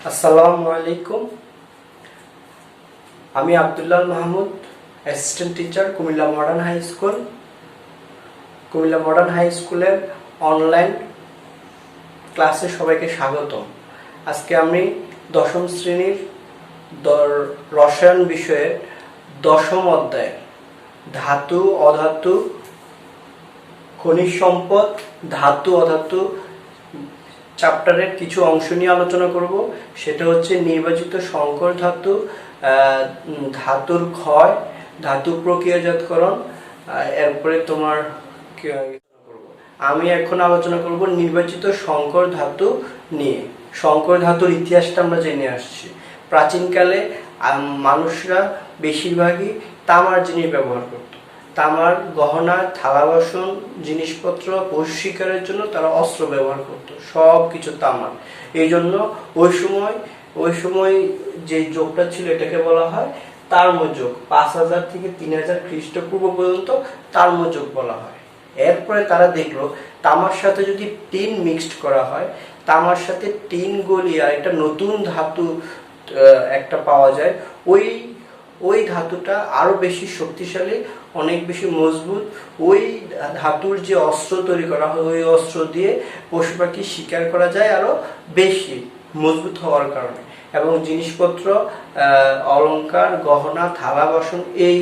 আসসালামু আলাইকুম। আমি Abdullah Mahmud, assistant teacher, Comilla modern high school. Comilla modern high স্কুলের অনলাইন ক্লাসে সবাইকে স্বাগতম। আজকে আমি দশম শ্রেণীর রসায়ন বিষয়ের দশম অধ্যায় ধাতু অধাতু, খনিজ সম্পদ, ধাতু অধাতু চ্যাপ্টারের কিছু অংশ নিয়ে আলোচনা করব। সেটা হচ্ছে নির্বাচিত সংকর ধাতু, ধাতুর ক্ষয়, ধাতু প্রক্রিয়াজাতকরণ। এরপরে আমি এখন আলোচনা করব নির্বাচিত সংকর ধাতু নিয়ে। সংকর ধাতুর ইতিহাসটা আমরা জেনে আসছি। প্রাচীনকালে মানুষরা বেশিরভাগই তামার জিনিস ব্যবহার করত। তামার গহনা, থালা বাসন, জিনিসপত্র, পশু শিকারের জন্য তারা অস্ত্র ব্যবহার করত, সব কিছু তামার। এই জন্য ওই সময় যে যুগটা ছিল এটাকে বলা হয় তাম্রযুগ। 5000 থেকে 3000 খ্রিস্টপূর্ব পর্যন্ত তাম্রযুগ বলা হয়। এরপরে তারা দেখলো তামার সাথে যদি টিন মিক্সড করা হয়, তামার সাথে টিন গলিয়ে একটা নতুন ধাতু একটা পাওয়া যায়। ওই ধাতুটা আরো বেশি শক্তিশালী, অনেক বেশি মজবুত। ওই ধাতুর যে অস্ত্র তৈরি করা হয়, ওই অস্ত্র দিয়ে পশু পাখি শিকার করা যায় আরো বেশি মজবুত হওয়ার কারণে। এবং জিনিসপত্র, অলংকার, গহনা, থালা বাসন, এই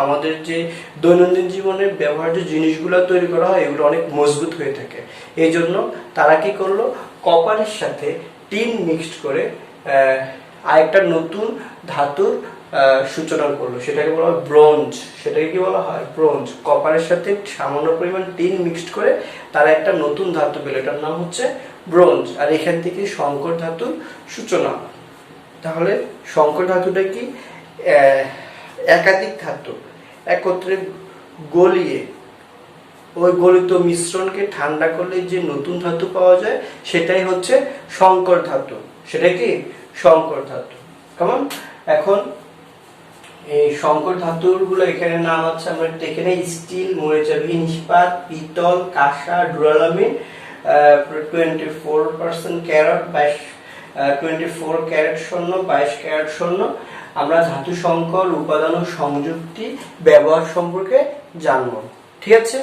আমাদের যে দৈনন্দিন জীবনে ব্যবহার্য জিনিসগুলো তৈরি করা হয় এগুলো অনেক মজবুত হয়ে থাকে। এই জন্য তারা কি করলো, কপারের সাথে টিন মিক্সড করে আরেকটা নতুন ধাতুর সূচনা করলো, সেটাকে বলা হয় ব্রোঞ্জ। সেটাকে কি বলা হয়? ব্রোঞ্জ। কপারের সাথে সামান্য পরিমাণ টিন মিক্সড করে তারা একটা নতুন ধাতু পেল, এটার নাম হচ্ছে ব্রোঞ্জ। আর এখান থেকে সংকর ধাতুর সূচনা। তাহলে সংকর ধাতুটা কি? একাধিক ধাতু একত্রে গলিয়ে ওই গলিত মিশ্রণকে ঠান্ডা করলে যে নতুন ধাতু পাওয়া যায় সেটাই হচ্ছে সংকর ধাতু। সেটা কি? সংকর ধাতু। কেমন? এখন এই সংকর ধাতুর গুলো এখানে নাম আছে, আমরা এখানে স্টিল, মরিচাবিহীন ইস্পাত, পিতল, কাঁসা, ডুরালামিন, 24% ক্যারট, 24 ক্যারেট স্বর্ণ, 22 ক্যারেট স্বর্ণ। আমরা ধাতু সংকর, উপাদান ও সংযুক্তি ব্যবহার সম্পর্কে জানবো। ঠিক আছে?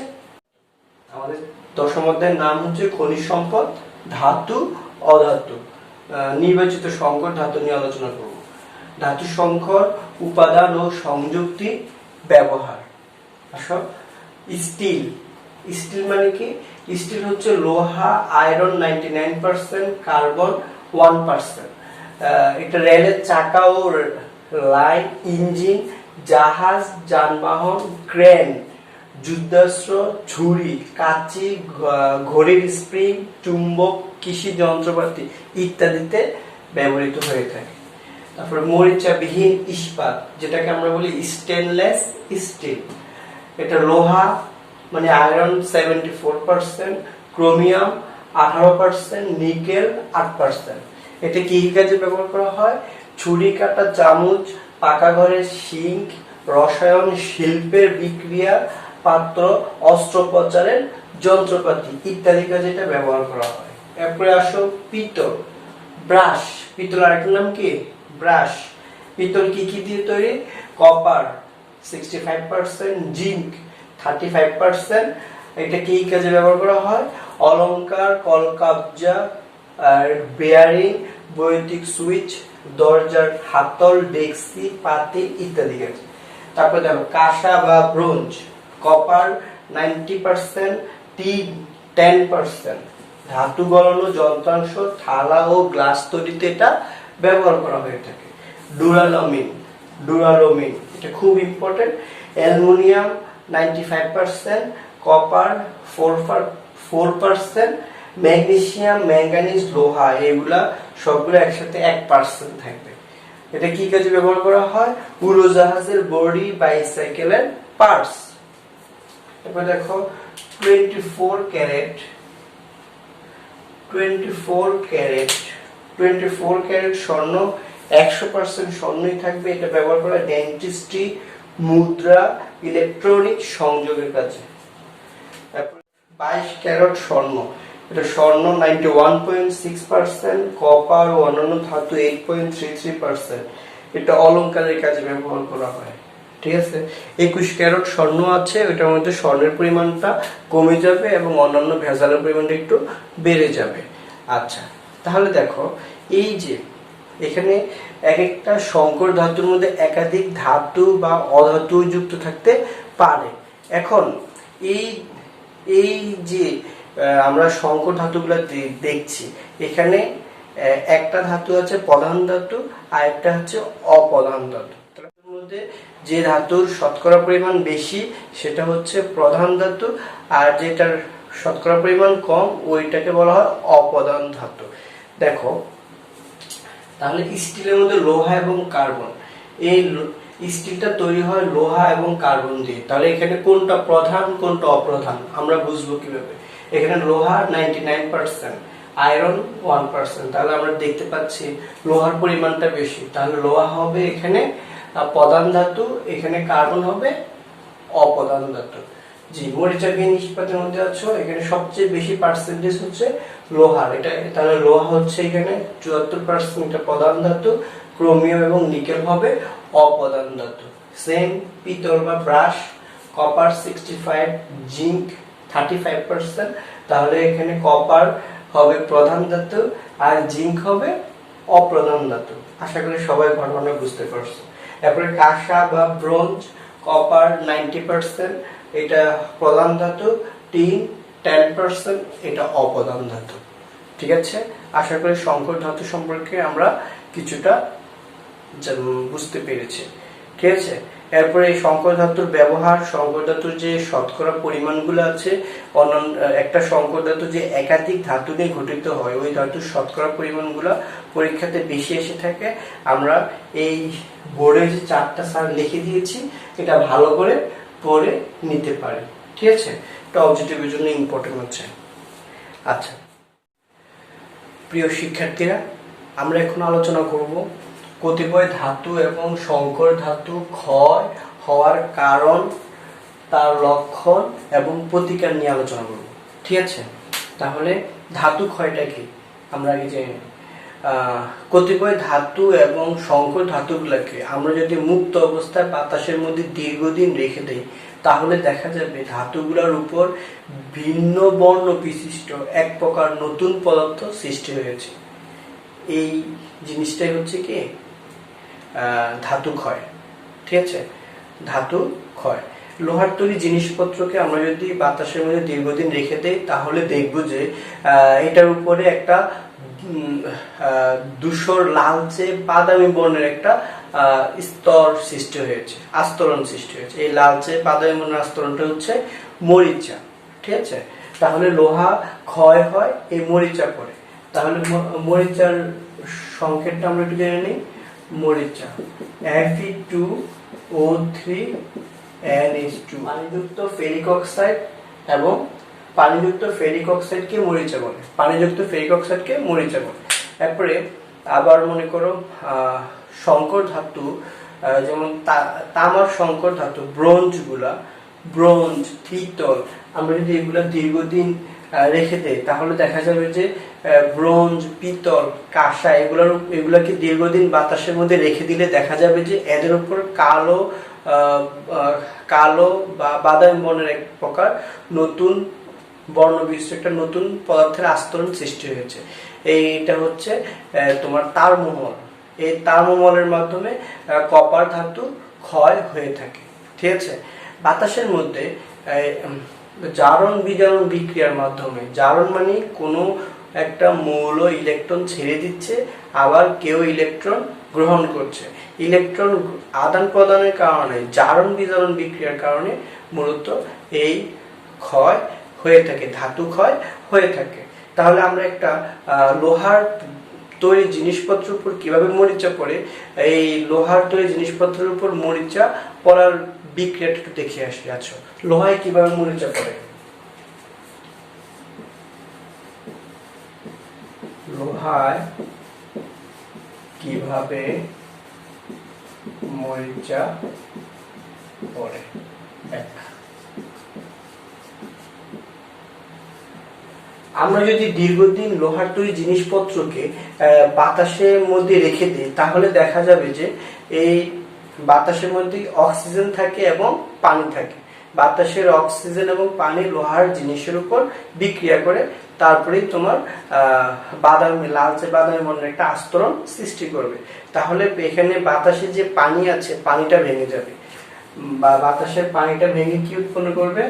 আমাদের দশম অধ্যায়ের নাম হচ্ছে খনিজ সম্পদ, ধাতু অধাতু। নির্বাচিত সংকর ধাতু নিয়ে আলোচনা করব। ধাতু সংকর, উপাদান ও সংযুক্তি ব্যবহার। আসো, স্টিল মানে কি? স্টিল হচ্ছে লোহা, আয়রন 99%, কার্বন 1%। এটা রেলের চাকা ও লাইন, ইঞ্জিন, জাহাজ, যানবাহন, ক্রেন, যুদ্ধাস্ত্র, ছুরি, কাঁচি, ঘড়ির স্প্রিং, চুম্বক, কৃষি যন্ত্রপাতি ইত্যাদিতে ব্যবহৃত হয়ে থাকে। তারপরে মরিচাবিহীন ইস্পাত, যেটাকে আমরা বলি স্টেনলেস স্টিল। এটা লোহা মানে আয়রন 74%, ক্রোমিয়াম 18%, নিকেল 8%। এটা কি কাজে ব্যবহার করা হয়? ছুরি কাটা চামচ, পাকা ঘরের সিঙ্ক, রসায়ন শিল্পের বিক্রিয়া পাত্র, অস্ত্রোপচারের যন্ত্রপাতি ইত্যাদি কাজে এটা ব্যবহার করা হয়। এরপরে আসো পিতল, ব্রাশ। পিতল আরেকটা নাম কি? ব্রাশ। পিতল কি কি দিয়ে তৈরি? Copper 65%, zinc 35%। এটা কি কাজে ব্যবহার করা হয়? অলংকার, কলকব্জা, আর বেয়ারিং, বৈদ্যুতিক সুইচ, দরজার হাতল, ডেক্সি, পাতিল ইত্যাদি কাজে। তারপর দেখো কাঁসা বা ব্রোঞ্জ। Copper 90%, tin 10%। ধাতু গলানো যন্ত্রাংশ, থালা ও গ্লাস তৈরিতে এটা ব্যবহার করা হয়ে থাকে। ডুরালোমিন এটা খুব important. Aluminium 95%, copper 4%, magnesium, manganese, লোহা এগুলা সবগুলো একসাথে 1% থাকবে। এটা কি কাজে ব্যবহার করা হয়? উড়োজাহাজের বডি, বাইসাইকেলের পার্টস। এরপর দেখো 24 ক্যারেট স্বর্ণ 100% স্বর্ণই থাকবে। এটা ব্যবহার করা ডেন্টিস্ট্রি, মুদ্রা, ইলেকট্রনিক সংযোগের কাজে। তারপর 22 ক্যারেট স্বর্ণ, এটা স্বর্ণ 91.6%, কপার ও অন্যান্য ধাতু 8.33%। এটা অলংকারের কাজে ব্যবহার করা হয়। ঠিক আছে, 21 ক্যারেট স্বর্ণ আছে, ওইটার মধ্যে স্বর্ণের পরিমাণটা কমে যাবে এবং অন্যান্য ভেজালের পরিমাণটা একটু বেড়ে যাবে। আচ্ছা, তাহলে দেখো এই যে এখানে এক একটা সংকর ধাতুর মধ্যে একাধিক ধাতু বা অধাতু যুক্ত থাকতে পারে। এখন এই এই যে আমরা সংকর ধাতুগুলো দেখছি, এখানে একটা ধাতু আছে প্রধান ধাতু আর একটা হচ্ছে অপ্রধান ধাতু। তার মধ্যে যে ধাতুর শতকরা পরিমাণ বেশি সেটা হচ্ছে প্রধান ধাতু, আর যেটার শতকরা পরিমাণ কম ওইটাকে বলা হয় অপ্রধান ধাতু। দেখো তাহলে স্টিলের মধ্যে লোহা এবং কার্বন, এই স্টিলটা তৈরি হয় লোহা এবং কার্বন দিয়ে। তাহলে এখানে কোনটা প্রধান কোনটা অপ্রধান আমরা বুঝবো কিভাবে? এখানে লোহা 99%, আয়রন 1%, তাহলে আমরা দেখতে পাচ্ছি লোহার পরিমাণটা বেশি, তাহলে লোহা হবে এখানে প্রধান ধাতু, এখানে কার্বন হবে অপ্রধান ধাতু। জি, মরিচাকে নিষ্পাতের মধ্যে আছো, এখানে সবচেয়ে বেশি পার্সেন্টেজ হচ্ছে লোহার, এটা তাহলে লোহা হচ্ছে এখানে 74%, এটা প্রধান ধাতু, ক্রোমিয়াম এবং নিকেল হবে অপ্রধান ধাতু। সেম পিতল বা ব্রাশ, কপার 65, জিঙ্ক 35%, তাহলে এখানে কপার হবে প্রধান ধাতু আর জিঙ্ক হবে অপ্রধান ধাতু। আশা করি সবাই ঘটনা বুঝতে পারছো। তারপরে কাঁসা বা ব্রোঞ্জ, কপার 90%, এটা প্রধান ধাতু, টিন 10%, এটা অপ্রধান ধাতু। ঠিক আছে, আশা করি সংকর ধাতু সম্পর্কে আমরা কিছুটা বুঝতে পেরেছি। ঠিক আছে, এরপরে এই সংকর ধাতুর ব্যবহার, সংকর ধাতুর যে শতকরা পরিমাণগুলো আছে, অন্যান্য একটা সংকর ধাতু যে একাধিক ধাতু নিয়ে গঠিত হয় ওই ধাতুর শতকরা পরিমাণগুলো পরীক্ষাতে বেশি এসে থাকে। আমরা এই বোর্ডে যে 4টা স্যার লিখে দিয়েছি, এটা ভালো করে পড়ে নিতে পারি। ঠিক আছে, এটা অবজেক্টিভের জন্য ইম্পর্টেন্ট হচ্ছে। আচ্ছা প্রিয় শিক্ষার্থীরা, আমরা এখন আলোচনা করব কতিপয় ধাতু এবং সংকর ধাতু ক্ষয় হওয়ার কারণ, তার লক্ষণ এবং প্রতিকার নিয়ে আলোচনা করব। ঠিক আছে, তাহলে ধাতু ক্ষয়টা কি আমরা আগে জেনে নিই। কতিপয় ধাতু এবং সংকর ধাতুগুলোকে আমরা যদি মুক্ত অবস্থায় বাতাসের মধ্যে দীর্ঘদিন রেখে দেই, তাহলে দেখা যাবে ধাতুগুলোর উপর ভিন্ন বর্ণ বিশিষ্ট এক প্রকার নতুন পদার্থ সৃষ্টি হয়েছে। এই জিনিসটাই হচ্ছে কি ধাতু ক্ষয়। ঠিক আছে, ধাতু ক্ষয়। লোহার তৈরি জিনিসপত্রকে আমরা যদি বাতাসের মধ্যে দীর্ঘদিন রেখে দেই, তাহলে দেখব যে এটার উপরে একটা ধূসর লালচে বাদামি বর্ণের একটা স্তর সৃষ্টি হয়েছে, আস্তরণ সৃষ্টি হয়েছে। এই লালচে বাদামি বর্ণের আস্তরণটা হচ্ছে মরিচা। ঠিক আছে, তাহলে লোহা ক্ষয় হয় এই মরিচা পড়ে। তাহলে মরিচার সংকেতটা আমরা একটু জেনে নিই। মরিচা Fe2O3NH2, পানিযুক্ত ফেরিক অক্সাইড এবং পানিযুক্ত ফেরিক অক্সাইডকে মরিচা বলে, পানিযুক্ত ফেরিক অক্সাইডকে মরিচা বলে। তারপরে আবার মনে করো সংকর ধাতু, যেমন তামার সংকর ধাতু, ব্রোঞ্জ, পিতল, আমরা যদি এগুলা দীর্ঘদিন রেখে দেই, তাহলে দেখা যাবে যে ব্রোঞ্জ, পিতল, কাঁসা এগুলাকে দীর্ঘদিন বাতাসের মধ্যে রেখে দিলে দেখা যাবে যে এদের উপর কালো বা বাদামি বর্ণের এক প্রকার নতুন বর্ণ বিশিষ্ট একটা নতুন পদার্থের আস্তরণ সৃষ্টি হয়েছে। এইটা হচ্ছে তোমার তারমহল। এই তারমহলের মাধ্যমে কপার ধাতু ক্ষয় হয়ে থাকে। ঠিক আছে, বাতাসের মধ্যে জারণ বিজারণ বিক্রিয়ার মাধ্যমে, জারণ মানে কোনো একটা মৌল ইলেকট্রন ছেড়ে দিচ্ছে, আবার কেউ ইলেকট্রন গ্রহণ করছে। ইলেকট্রন আদান প্রদানের কারণে, জারণ বিজারণ বিক্রিয়ার কারণে মূলত এই ক্ষয় হয়ে থাকে, ধাতু ক্ষয় হয়ে থাকে। তাহলে আমরা একটা লোহার তৈরি জিনিসপত্রের উপর কিভাবে মরিচা পড়ে, এই লোহার তৈরি জিনিসপত্রের উপর মরিচা পড়ার বিক্রিয়াটা একটু দেখে আসি। আচ্ছা, লোহায় কিভাবে মরিচা পড়ে? লোহায় কিভাবে মরিচা পড়ে? আমরা যদি দীর্ঘদিন লোহার তৈরি জিনিসপত্রকে বাতাসের মধ্যে রেখে দিই তাহলে দেখা যাবে যে এই বাতাসের মধ্যে অক্সিজেন থাকে এবং পানি থাকে। বাতাসের অক্সিজেন এবং পানি লোহার জিনিসের উপর বিক্রিয়া করে তারপরেই তোমার বাদামি, লালচে বাদামি বর্ণের একটা আস্তরণ সৃষ্টি করবে। তাহলে এখানে বাতাসে যে পানি আছে পানিটা ভেঙে যাবে, বা বাতাসের পানিটা ভেঙে কি উৎপন্ন করবে?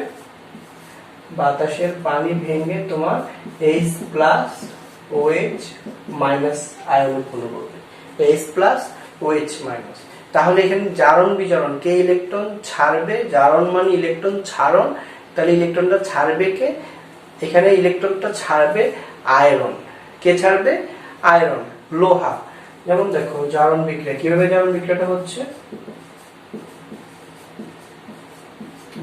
বাতাসের পানি ভেঙে তোমার H+OH- আয়ন উৎপন্ন করবে, H+OH-। তাহলে এখানে জারণ বিজারণ, কে ইলেকট্রন ছাড়বে, জারণ মানে ইলেকট্রন ছাড়ন, তাহলে ইলেকট্রনটা ছাড়বে কে? এখানে ইলেকট্রনটা ছাড়বে আয়রন। কে ছাড়বে? আয়রন, লোহা। যেমন দেখো জারণ বিক্রিয়া, কিভাবে জারণ বিক্রিয়াটা হচ্ছে?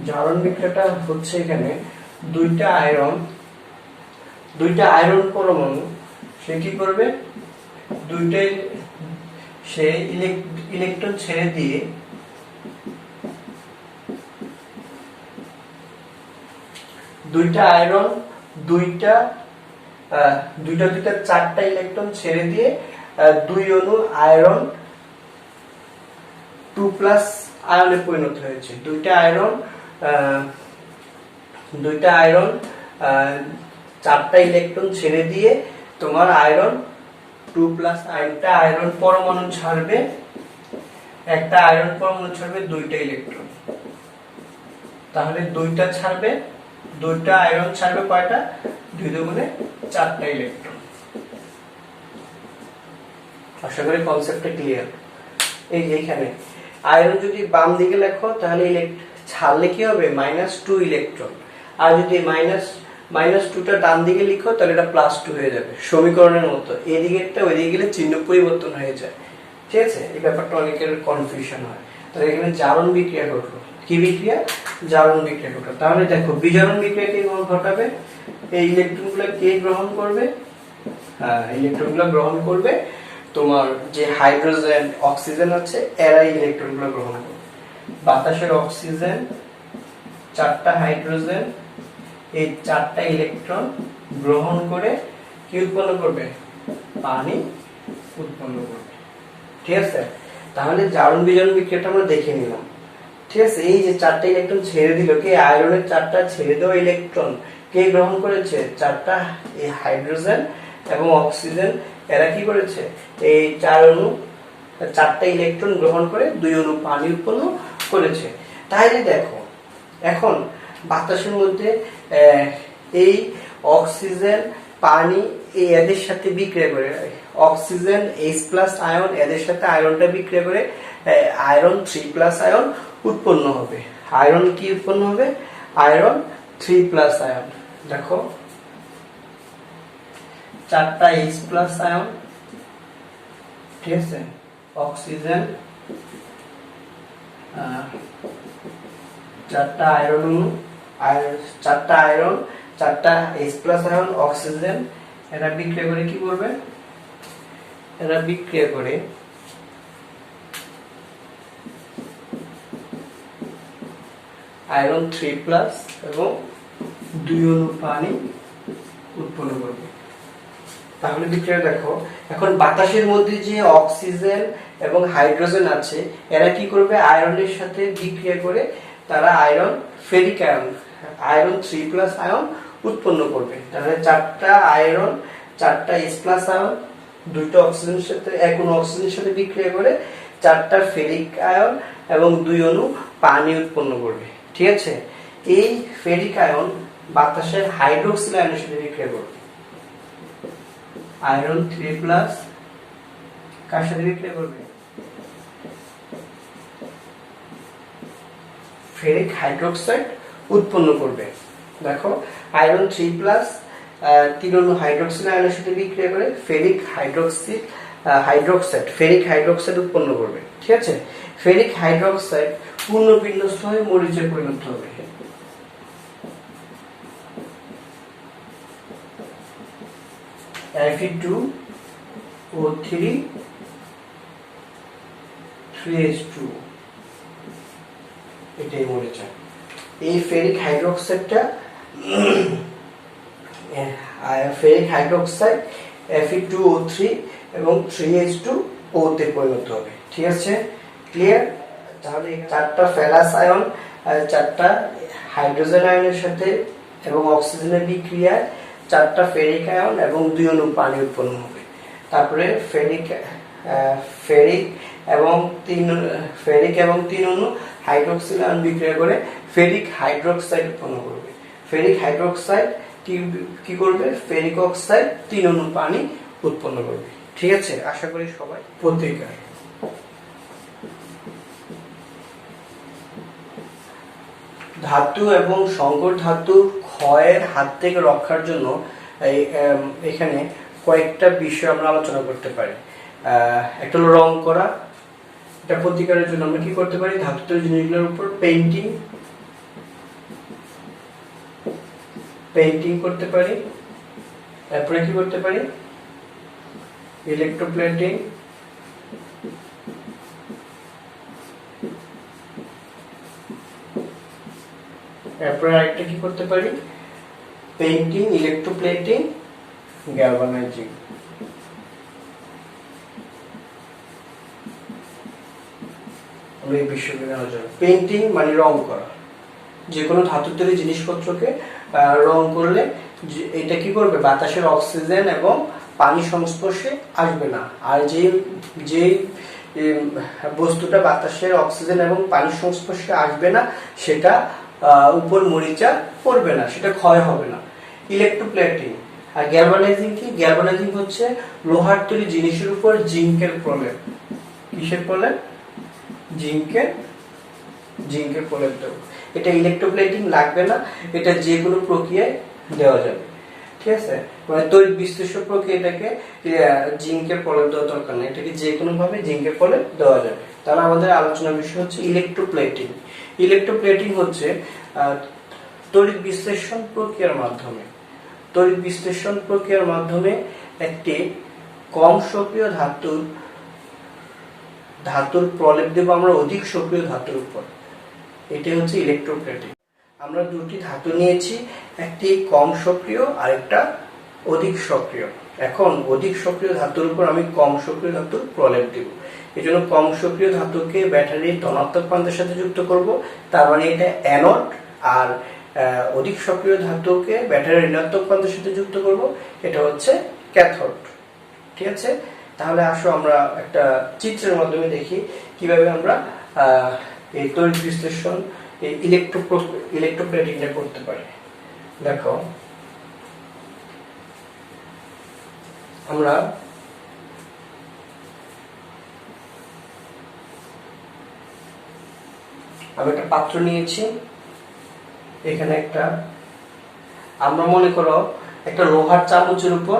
জারণ বিক্রিয়াটা হচ্ছে এখানে দুইটা আয়রন পরমাণু, সে কি করবে? সে ইলেকট্রন ছেড়ে দিয়ে দুইটা আয়রন চারটা ইলেকট্রন ছেড়ে দিয়ে দুই অণু আয়রন 2+ আয়নে পরিণত হয়েছে। দুইটা আয়রন চারটা ইলেকট্রন ছেড়ে দিয়ে তোমার আয়রন 2+ একটা আয়রন পরমাণু ছাড়বে, দুইটা ইলেকট্রন। তাহলে দুইটা আয়রন ছাড়বে কয়টা? 2 দুগুণে 4টা ইলেকট্রন। আশা করি কনসেপ্টটা ক্লিয়ার। এই যে এখানে আয়রন যদি বাম দিকে লেখো তাহলে ছাড়লে কি হবে? -2 ইলেকট্রন। আর যদি -2টা ডান দিকে লিখো তাহলে এটা +2 হয়ে যাবে, সমীকরণের মতো। এদিকে একটা ওইদিকে গেলে চিহ্ন পরিবর্তন হয়ে যায়, ঠিক আছে? এই ব্যাপারটা অনেকের কনফিউশন হয়। তাহলে এখানে জারণ বিক্রিয়া ঘটলো। কি বিক্রিয়া? জারণ বিক্রিয়া ঘটলো। তাহলে দেখো বিজারণ বিক্রিয়া কে ঘটাবে? এই ইলেকট্রনগুলো কে গ্রহণ করবে? ইলেকট্রনগুলো গ্রহণ করবে তোমার যে হাইড্রোজেন, অক্সিজেন আছে, এরা ইলেকট্রনগুলো গ্রহণ করবে। বাতাসের অক্সিজেন, 4টা হাইড্রোজেন, এই 4টা ইলেকট্রন গ্রহণ করে কি উৎপন্ন করবে? পানি উৎপন্ন করবে, ঠিক আছে? তাহলে জারণ বিজারণ বিক্রিয়াটা আমরা দেখে নিলাম, ঠিক আছে? এই যে 4টা ইলেকট্রন ছেড়ে দিল, কে? আয়রনের 4টা ছেড়ে দেওয়া ইলেকট্রন কে গ্রহণ করেছে? 4টা এই হাইড্রোজেন এবং অক্সিজেন, এরা কি করেছে? এই 4 অণু 4টা ইলেকট্রন গ্রহণ করে 2 অণু পানি উৎপন্ন করেছে। তাহলে দেখো এখন বাতাসের মধ্যে এই অক্সিজেন, পানি এদের সাথে বিক্রিয়া করে, অক্সিজেন H+ আয়ন এদের সাথে আয়রনটা বিক্রিয়া করে আয়রন 3+ আয়ন উৎপন্ন হবে। আয়রন কি উৎপন্ন হবে? Iron 3+ ion. দেখো 4টা H+ আয়ন, ঠিক আছে? অক্সিজেন, 4টা আয়রন অণু, 4টা আয়রন, 4টা H+ আয়ন, অক্সিজেন, এরা বিক্রিয়া করে কি করবে? এরা বিক্রিয়া করে আয়রন 3+ এবং 2 অণু পানি উৎপন্ন করবে। তাহলে বিক্রিয়া দেখো, এখন বাতাসের মধ্যে যে অক্সিজেন এবং হাইড্রোজেন আছে এরা কি করবে? আয়রনের সাথে বিক্রিয়া করে তারা ফেরিক আয়রন 3+ আয়ন উৎপন্ন করবে। তাহলে 4টা আয়রন, 4টা H+ আয়ন, 2টা অক্সিজেনের সাথে, এক অণু অক্সিজেনের সাথে বিক্রিয়া করে 4টা ফেরিক আয়ন এবং 2 অণু পানি উৎপন্ন করবে, ঠিক আছে? এই ফেরিক আয়ন বাতাসের হাইড্রোক্সিল আয়নের সাথে বিক্রিয়া করবে। আয়রন 3+ কার সাথে বিক্রিয়া করবে? ফেরিক হাইড্রোক্সাইড উৎপন্ন করবে। দেখো আয়রন 3+ 3 অণু হাইড্রোক্সিল আয়নের সাথে বিক্রিয়া করে ফেরিক হাইড্রোক্সাইড উৎপন্ন করবে, ঠিক আছে? ফেরিক হাইড্রোক্সাইড পূর্ণ বিন্যস্ত হয়ে মরিচে পরিণত হবে। Fe2O3 3H2, এটাই মরিচা। এই ফেরিক হাইড্রোক্সাইডটা ফেরিক হাইড্রোক্সাইড Fe2O3 এবং 3H2O তে পরিণত হবে। ঠিক আছে, ক্লিয়ার? তাহলে চারটা ফেরাস আয়ন, চারটা হাইড্রোজেন আয়নের সাথে এবং অক্সিজেনের বিক্রিয়ায় চারটা ফেরিক আয়ন এবং 2 অণু পানি উৎপন্ন হবে। তারপরে ফেরিক এবং 3 অণু হাইড্রোক্সিল আয়ন বিক্রিয়া করে ফেরিক হাইড্রোক্সাইড উৎপন্ন করবে। ফেরিক হাইড্রোক্সাইড কি করবে? ফেরিক অক্সাইড 3 অণু পানি উৎপন্ন করবে। ঠিক আছে, আশা করি সবাই। প্রতিকার, ধাতু এবং সংকর ধাতু ক্ষয়ের হাত থেকে রক্ষার জন্য এখানে কয়েকটা বিষয় আমরা আলোচনা করতে পারি। একটা হলো রং করা। এটা প্রতিকারের জন্য আমরা কি করতে পারি? ধাতু তৈরি জিনিসগুলোর উপর পেইন্টিং করতে পারি। তারপরে কি করতে পারি? ইলেকট্রোপ্লেটিং, তারপরে আরেকটা কি করতে পারি? Painting, electroplating, galvanising. আমরা এই বিষয়গুলো আলোচনা। পেইন্টিং মানে রং করা, যে কোনো ধাতু তৈরি জিনিসপত্রকে রং করলে এটা কি করবে? বাতাসের অক্সিজেন এবং পানি সংস্পর্শে আসবে না। আর যে বস্তুটা বাতাসের অক্সিজেন এবং পানির সংস্পর্শে আসবে না সেটা উপর মরিচা পড়বে না, সেটা ক্ষয় হবে না। ইলেকট্রোপ্লেটিং। আর গ্যালভানাইজিং কি? গ্যালভানাইজিং হচ্ছে লোহার তৈরি জিনিসের উপর জিঙ্কের প্রলেপ। কিসের প্রলেপ? জিঙ্কের প্রলেপ দেব। এটা ইলেকট্রোপ্লেটিং লাগবে না, এটা যে কোনো প্রক্রিয়ায় দেওয়া যাবে। ঠিক আছে, মানে তড়িৎ বিশ্লেষ্য প্রক্রিয়াটাকে জিঙ্কের প্রলেপ দেওয়ার দরকার নেই, এটাকে যে কোনো ভাবে জিঙ্কের প্রলেপ দেওয়া যাবে। তাহলে আমাদের আলোচনার বিষয় হচ্ছে ইলেকট্রোপ্লেটিং। ইলেকট্রোপ্লেটিং হচ্ছে তড়িৎ বিশ্লেষণ প্রক্রিয়ার মাধ্যমে একটি কম সক্রিয় ধাতুর প্রলেপ দেব আমরা অধিক সক্রিয় ধাতুর উপর। এটাই হচ্ছে ইলেকট্রোপ্লেটিং। আমরা দুটি ধাতু নিয়েছি, একটি কম সক্রিয় আর একটা অধিক সক্রিয়। এখন অধিক সক্রিয় ধাতুর উপর আমি কম সক্রিয় ধাতুর প্রলেপ দেব। এই জন্য কম সক্রিয় ধাতুকে ব্যাটারির ধনাত্মক প্রান্তের সাথে যুক্ত করব, তার মানে এটা অ্যানোড। আর অধিক সক্রিয় ধাতুকে ব্যাটারির ঋণাত্মক প্রান্তের সাথে যুক্ত করব, এটা হচ্ছে ক্যাথোড। ঠিক আছে, তাহলে আসো আমরা একটা চিত্রের মাধ্যমে দেখি কিভাবে আমরা এই তড়িৎ বিশ্লেষণ, এই ইলেকট্রোপ্লেটিংটা করতে পারি। দেখো, আমরা একটা পাত্র নিয়েছি। এখানে আমরা মনে করো একটা লোহার চামচের উপর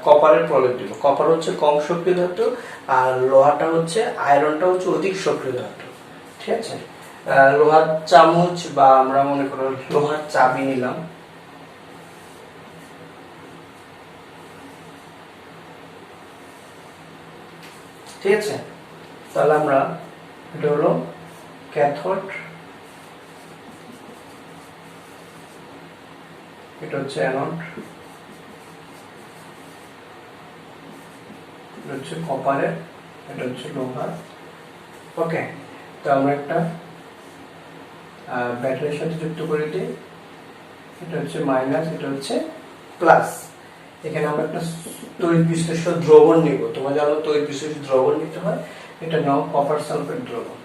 কপারের প্রলেপ দিব। কপার হচ্ছে কম সক্রিয় ধাতু আর লোহাটা হচ্ছে, আয়রনটা হচ্ছে অধিক সক্রিয় ধাতু। ঠিক আছে, লোহার চামচ বা আমরা মনে করো লোহার চাবি নিলাম। ঠিক আছে, তাহলে আমরা এটা হলো ক্যাথোড, এটা হচ্ছে অ্যানোড, এটা হচ্ছে কপারের, এটা হচ্ছে লোহার। ওকে, তো আমরা একটা ব্যাটারির সাথে যুক্ত করে দিই। এটা হচ্ছে মাইনাস, এটা হচ্ছে প্লাস। এখানে আমরা একটা তড়িৎ বিশ্লেষ্য দ্রবণ নিব। তোমরা জানো তড়িৎ বিশ্লেষ্য দ্রবণ নিতে হয়, এটা নাও কপার সালফেট দ্রবণ।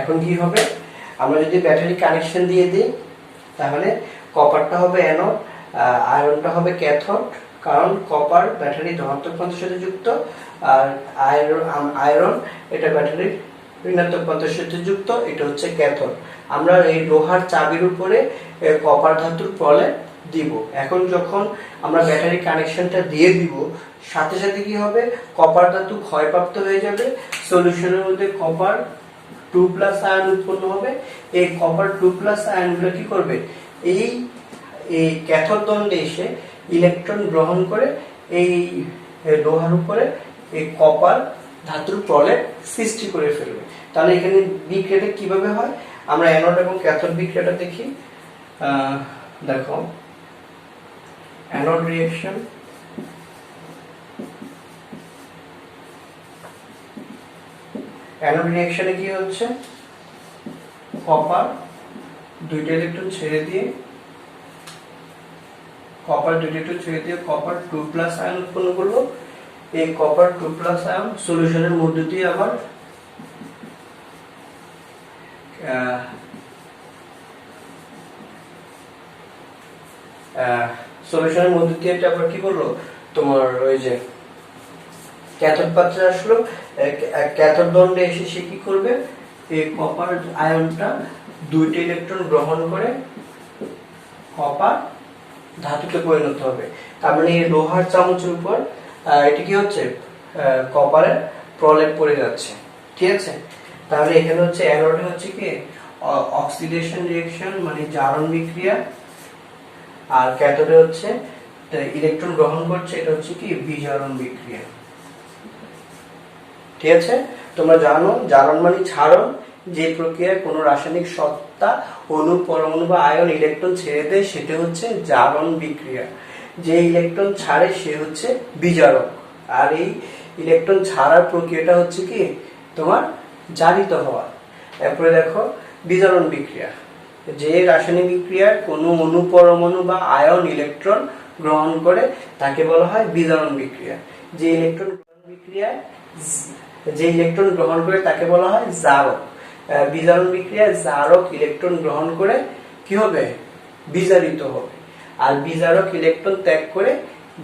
এখন কি হবে? আমরা যদি ব্যাটারি কানেকশন দিয়ে দিই তাহলে কপারটা হবে অ্যানোড, আয়রনটা হবে ক্যাথোড, কারণ কপার ব্যাটারি ধনাত্মক প্রান্তের সাথে যুক্ত আর আয়রন এটা ব্যাটারির ঋণাত্মক প্রান্তের সাথে যুক্ত, এটা হচ্ছে ক্যাথোড। আমরা এই লোহার চাবির উপরে কপার ধাতুর প্রলেপ দিব। এখন যখন আমরা ব্যাটারি কানেকশনটা দিয়ে দিব, সাথে সাথে কি হবে? কপার ধাতু ক্ষয়প্রাপ্ত হয়ে যাবে। সলিউশনের মধ্যে কপার 2+ আয়ন উৎপন্ন হবে। এই কপার 2+ আয়নগুলো কি করবে? এই ক্যাথোড দণ্ডে এসে ইলেকট্রন গ্রহণ করে এই লোহার উপরে এই কপার ধাতুর প্রলেপ সৃষ্টি করে ফেলবে। তাহলে এখানে বিক্রিয়াটা কিভাবে হয় আমরা অ্যানোড এবং ক্যাথোড বিক্রিয়াটা দেখি। দেখো অ্যানোড রিঅ্যাকশন, অ্যানোড রিঅ্যাকশনে কি হচ্ছে, কপার দুইটা ইলেকট্রন ছেড়ে দিয়ে কপার 2+ আয়ন উৎপন্ন করলো। এই কপার 2+ আয়ন সলিউশনের মধ্যে দিয়ে আবার সলিউশনের মধ্যে দিয়ে এটা আবার কি করলো, তোমার ওই যে ক্যাথোড পাত্রে আসলো, ক্যাথোড দণ্ডে এসে সে কি করবে, এই কপার আয়নটা দুইটা ইলেকট্রন গ্রহণ করে কপার ধাতুতে পরিণত হবে। তার মানে এই লোহার চামচের উপর এটা কি হচ্ছে, কপারের প্রলেপ পড়ে যাচ্ছে, ঠিক আছে। তাহলে এখানে হচ্ছে অ্যানোডে হচ্ছে কি অক্সিডেশন রিঅ্যাকশন মানে জারণ বিক্রিয়া, আর ক্যাথোডে হচ্ছে ইলেকট্রন গ্রহণ করছে, এটা হচ্ছে কি বিজারণ বিক্রিয়া, ঠিক আছে। তোমরা জানো জারণ মানে ছাড়ন, যে প্রক্রিয়ায় কোনো রাসায়নিক সত্তা অণু পরমাণু বা আয়ন ইলেকট্রন ছেড়ে দেয় সেটা হচ্ছে জারণ বিক্রিয়া। যে ইলেকট্রন ছাড়ে সে হচ্ছে বিজারক, আর এই ইলেকট্রন ছাড়ার প্রক্রিয়াটা হচ্ছে কি তোমার জারিত হওয়া। এরপরে দেখো বিজারণ বিক্রিয়া, যে রাসায়নিক বিক্রিয়ায় কোনো অণু পরমাণু বা আয়ন ইলেকট্রন গ্রহণ করে তাকে বলা হয় বিজারণ বিক্রিয়া। যে ইলেকট্রন গ্রহণ করে তাকে বলা হয় জারক। বিজারণ বিক্রিয়ায় জারক ইলেকট্রন গ্রহণ করে কি হবে, বিজারিত হবে, আর বিজারক ইলেকট্রন ত্যাগ করে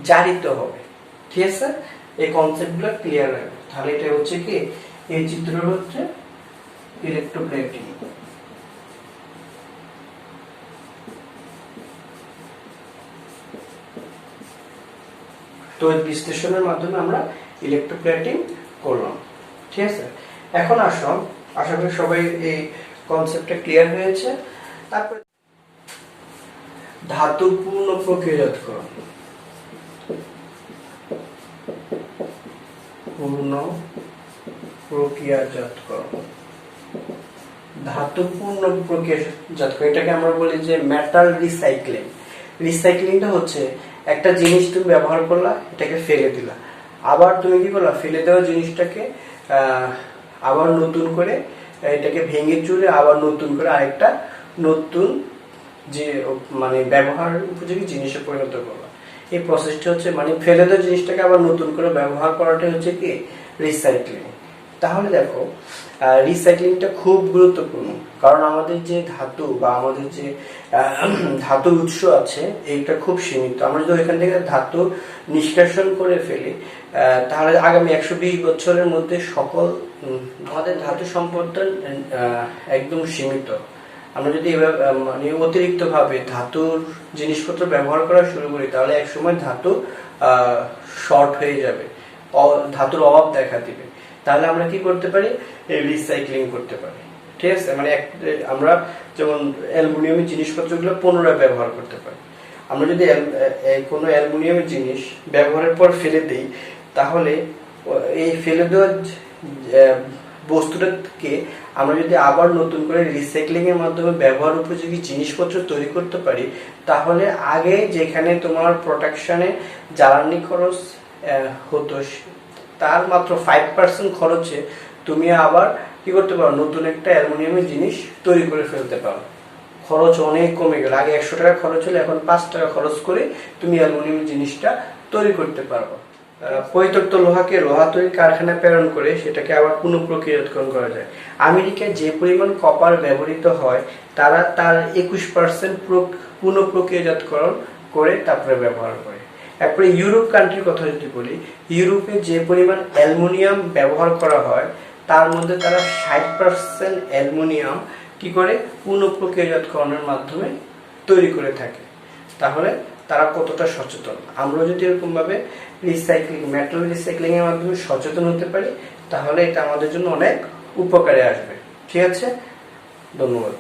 জারিত হবে, ঠিক আছে। এই কনসেপ্টগুলো ক্লিয়ার রাখবে। তাহলে এটা হচ্ছে কি, এই চিত্র হচ্ছে ইলেকট্রোপ্লেটিং। তো এই বিশ্লেষণের মাধ্যমে আমরা ইলেকট্রোপ্লেটিং করলাম, ঠিক আছে। এখন আসো, আশা করি সবাই এই কনসেপ্টটা ক্লিয়ার হয়েছে। তারপর ধাতু পূর্ণ প্রক্রিয়াজাতকরণ, ধাতু পূর্ণ প্রক্রিয়াজাতকরণ, এটাকে আমরা বলি যে মেটাল রিসাইক্লিং। রিসাইক্লিংটা হচ্ছে একটা জিনিস তুমি ব্যবহার করলা, এটাকে ফেলে দিলা, আবার তুমি কি করলা, ফেলে দেওয়া জিনিসটাকে আবার নতুন করে এটাকে ভেঙে চুরে আবার নতুন করে আরেকটা নতুন যে মানে ব্যবহার উপযোগী জিনিসে পরিণত করবা। এই প্রসেসটা হচ্ছে মানে ফেলে দেওয়া জিনিসটাকে আবার নতুন করে ব্যবহার করাটাই হচ্ছে কি রিসাইক্লিং। তাহলে দেখো রিসাইক্লিংটা খুব গুরুত্বপূর্ণ, কারণ আমাদের যে ধাতু বা আমাদের যে ধাতুর উৎস আছে এইটা খুব সীমিত। আমরা যদি এখান থেকে ধাতু নিষ্কাশন করে ফেলি তাহলে আগামী 120 বছরের মধ্যে সকল আমাদের ধাতু সম্পদটা একদম সীমিত। আমরা যদি মানে অতিরিক্ত ভাবে ধাতুর জিনিসপত্র ব্যবহার করা শুরু করি তাহলে একসময় ধাতু শর্ট হয়ে যাবে, ধাতুর অভাব দেখা দিবে। তাহলে আমরা কি করতে পারি, রিসাইক্লিং করতে পারি, ঠিক আছে। মানে আমরা যেমন অ্যালুমিনিয়ামের জিনিসপত্রগুলো পুনরায় ব্যবহার করতে পারি। আমরা যদি কোনো অ্যালুমিনিয়ামের জিনিস ব্যবহারের পর ফেলে দিই তাহলে এই ফেলে দেওয়া বস্তুটাকে আমরা যদি আবার নতুন করে রিসাইক্লিং এর মাধ্যমে ব্যবহার উপযোগী জিনিসপত্র তৈরি করতে পারি তাহলে আগে যেখানে তোমার প্রোডাকশনে জ্বালানি খরচ হতো তার মাত্র 5% খরচে তুমি আবার কি করতে পারো, নতুন একটা অ্যালুমিনিয়ামের জিনিস তৈরি করে ফেলতে পারো। খরচ অনেক কমে গেল, আগে 100 টাকা খরচ হলে এখন 5 টাকা খরচ করে তুমি অ্যালুমিনিয়ামের জিনিসটা তৈরি করতে পারবো। পরিত্যক্ত লোহাকে লোহা তৈরি কারখানায় প্রেরণ করে সেটাকে আবার পুনঃপ্রক্রিয়াজাতকরণ করা যায়। আমেরিকায় যে পরিমাণ কপার ব্যবহৃত হয় তারা তার 21% পুনঃপ্রক্রিয়াজাতকরণ করে তারপরে ব্যবহার করে। এরপরে ইউরোপ কান্ট্রির কথা যদি বলি, ইউরোপে যে পরিমাণ অ্যালুমিনিয়াম ব্যবহার করা হয় তার মধ্যে তারা 60% অ্যালুমিনিয়াম কি করে পুনঃপ্রক্রিয়াজাতকরণের মাধ্যমে তৈরি করে থাকে। তাহলে তারা কতটা সচেতন। আমরা যদি এরকম ভাবে মেটাল রিসাইক্লিং এর মাধ্যমে সচেতন হতে পারি তাহলে এটা আমাদের জন্য অনেক উপকারে আসবে, ঠিক আছে। ধন্যবাদ।